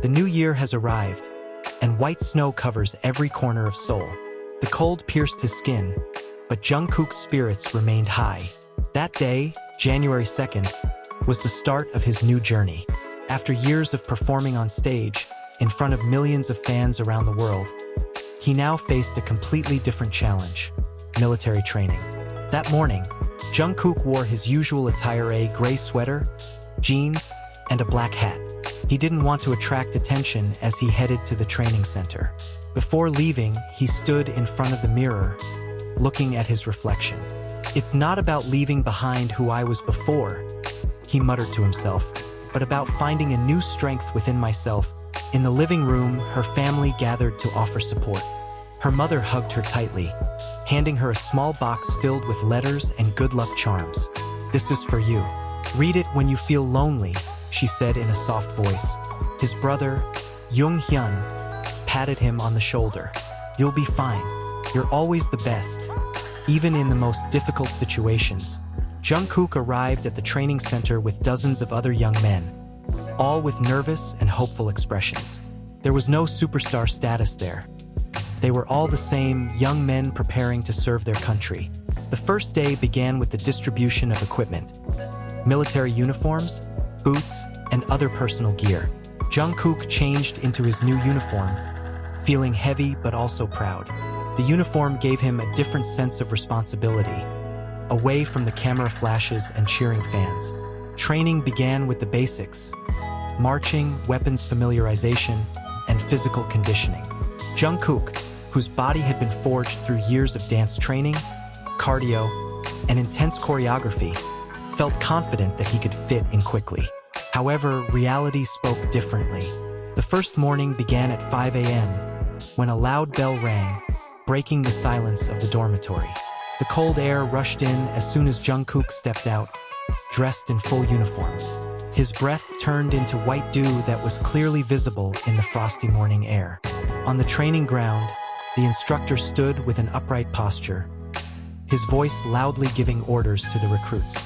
The new year has arrived, and white snow covers every corner of Seoul. The cold pierced his skin, but Jungkook's spirits remained high. That day, January 2nd, was the start of his new journey. After years of performing on stage, in front of millions of fans around the world, he now faced a completely different challenge: military training. That morning, Jungkook wore his usual attire: a gray sweater, jeans, and a black hat. He didn't want to attract attention as he headed to the training center. Before leaving, he stood in front of the mirror, looking at his reflection. "It's not about leaving behind who I was before," he muttered to himself, "but about finding a new strength within myself." In the living room, her family gathered to offer support. Her mother hugged her tightly, handing her a small box filled with letters and good luck charms. "This is for you. Read it when you feel lonely," she said in a soft voice. His brother, Hyun, patted him on the shoulder. "You'll be fine. You're always the best, even in the most difficult situations." Jungkook arrived at the training center with dozens of other young men, all with nervous and hopeful expressions. There was no superstar status there. They were all the same, young men preparing to serve their country. The first day began with the distribution of equipment: military uniforms, boots, and other personal gear. Jungkook changed into his new uniform, feeling heavy but also proud. The uniform gave him a different sense of responsibility, away from the camera flashes and cheering fans. Training began with the basics: marching, weapons familiarization, and physical conditioning. Jungkook, whose body had been forged through years of dance training, cardio, and intense choreography, felt confident that he could fit in quickly. However, reality spoke differently. The first morning began at 5 a.m. when a loud bell rang, breaking the silence of the dormitory. The cold air rushed in as soon as Jungkook stepped out, dressed in full uniform. His breath turned into white dew that was clearly visible in the frosty morning air. On the training ground, the instructor stood with an upright posture, his voice loudly giving orders to the recruits.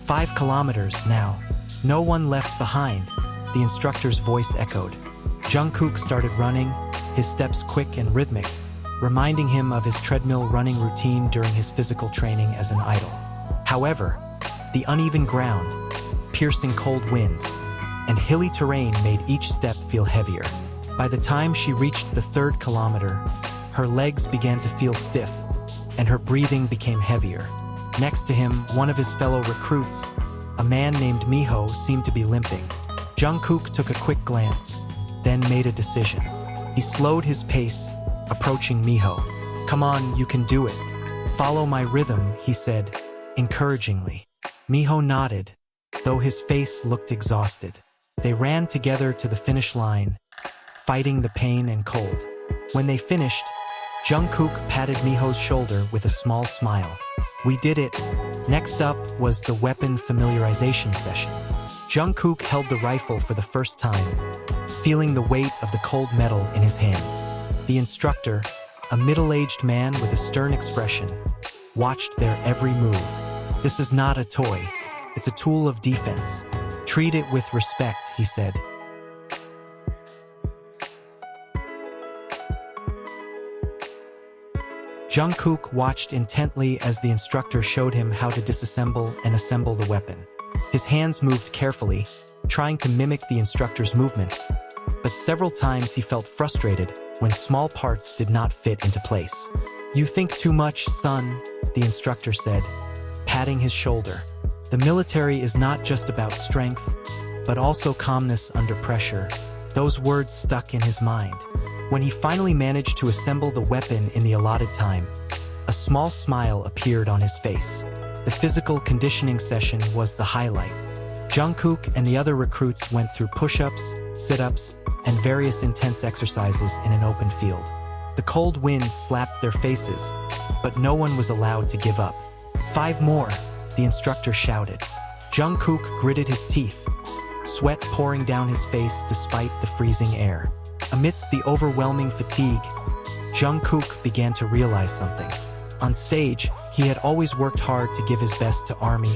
5 kilometers now. No one left behind, the instructor's voice echoed. Jungkook started running, his steps quick and rhythmic, reminding him of his treadmill running routine during his physical training as an idol. However, the uneven ground, piercing cold wind, and hilly terrain made each step feel heavier. By the time she reached the 3rd kilometer, her legs began to feel stiff, and her breathing became heavier. Next to him, one of his fellow recruits, a man named Miho, seemed to be limping. Jungkook took a quick glance, then made a decision. He slowed his pace, approaching Miho. "Come on, you can do it. Follow my rhythm," he said, encouragingly. Miho nodded, though his face looked exhausted. They ran together to the finish line, fighting the pain and cold. When they finished, Jungkook patted Miho's shoulder with a small smile. "We did it." Next up was the weapon familiarization session. Jungkook held the rifle for the first time, feeling the weight of the cold metal in his hands. The instructor, a middle-aged man with a stern expression, watched their every move. "This is not a toy. It's a tool of defense. Treat it with respect," he said. Jungkook watched intently as the instructor showed him how to disassemble and assemble the weapon. His hands moved carefully, trying to mimic the instructor's movements, but several times he felt frustrated when small parts did not fit into place. "You think too much, son," the instructor said, patting his shoulder. "The military is not just about strength, but also calmness under pressure." Those words stuck in his mind. When he finally managed to assemble the weapon in the allotted time, a small smile appeared on his face. The physical conditioning session was the highlight. Jungkook and the other recruits went through push-ups, sit-ups, and various intense exercises in an open field. The cold wind slapped their faces, but no one was allowed to give up. 5 more, the instructor shouted. Jungkook gritted his teeth, sweat pouring down his face despite the freezing air. Amidst the overwhelming fatigue, Jungkook began to realize something. On stage, he had always worked hard to give his best to ARMY,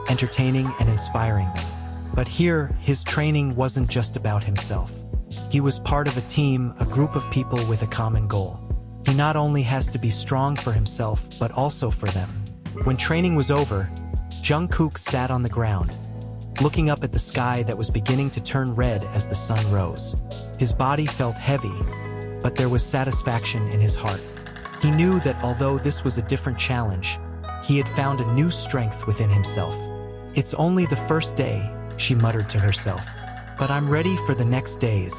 entertaining and inspiring them. But here, his training wasn't just about himself. He was part of a team, a group of people with a common goal. He not only has to be strong for himself, but also for them. When training was over, Jungkook sat on the ground, looking up at the sky that was beginning to turn red as the sun rose. His body felt heavy, but there was satisfaction in his heart. He knew that although this was a different challenge, he had found a new strength within himself. "It's only the first day," she muttered to herself. "But I'm ready for the next days."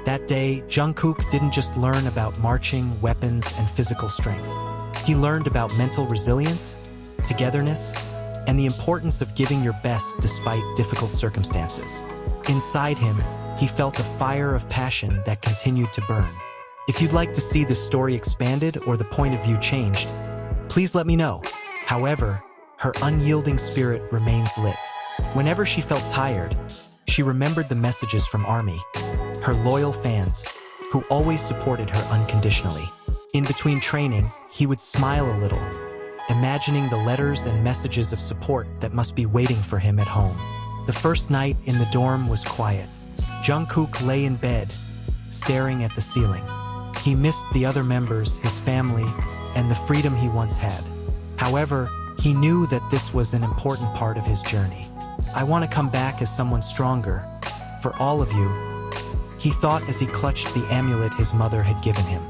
That day, Jungkook didn't just learn about marching, weapons, and physical strength. He learned about mental resilience, togetherness, and the importance of giving your best despite difficult circumstances. Inside him, he felt a fire of passion that continued to burn. If you'd like to see this story expanded or the point of view changed, please let me know. However, her unyielding spirit remains lit. Whenever she felt tired, she remembered the messages from ARMY, her loyal fans, who always supported her unconditionally. In between training, he would smile a little, imagining the letters and messages of support that must be waiting for him at home. The first night in the dorm was quiet. Jungkook lay in bed, staring at the ceiling. He missed the other members, his family, and the freedom he once had. However, he knew that this was an important part of his journey. "I want to come back as someone stronger, for all of you," he thought as he clutched the amulet his mother had given him.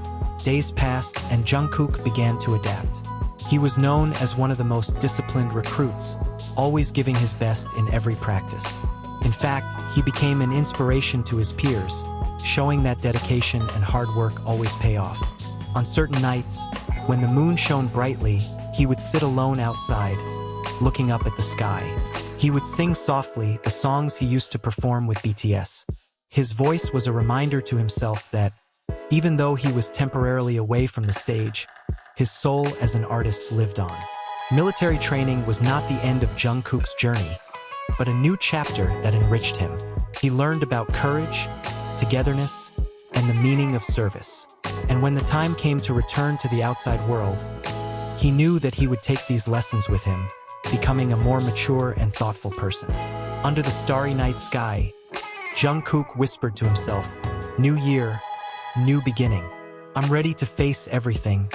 Days passed, and Jungkook began to adapt. He was known as one of the most disciplined recruits, always giving his best in every practice. In fact, he became an inspiration to his peers, showing that dedication and hard work always pay off. On certain nights, when the moon shone brightly, he would sit alone outside, looking up at the sky. He would sing softly the songs he used to perform with BTS. His voice was a reminder to himself that, even though he was temporarily away from the stage, his soul as an artist lived on. Military training was not the end of Jungkook's journey, but a new chapter that enriched him. He learned about courage, togetherness, and the meaning of service. And when the time came to return to the outside world, he knew that he would take these lessons with him, becoming a more mature and thoughtful person. Under the starry night sky, Jungkook whispered to himself, "New year, new beginning. I'm ready to face everything,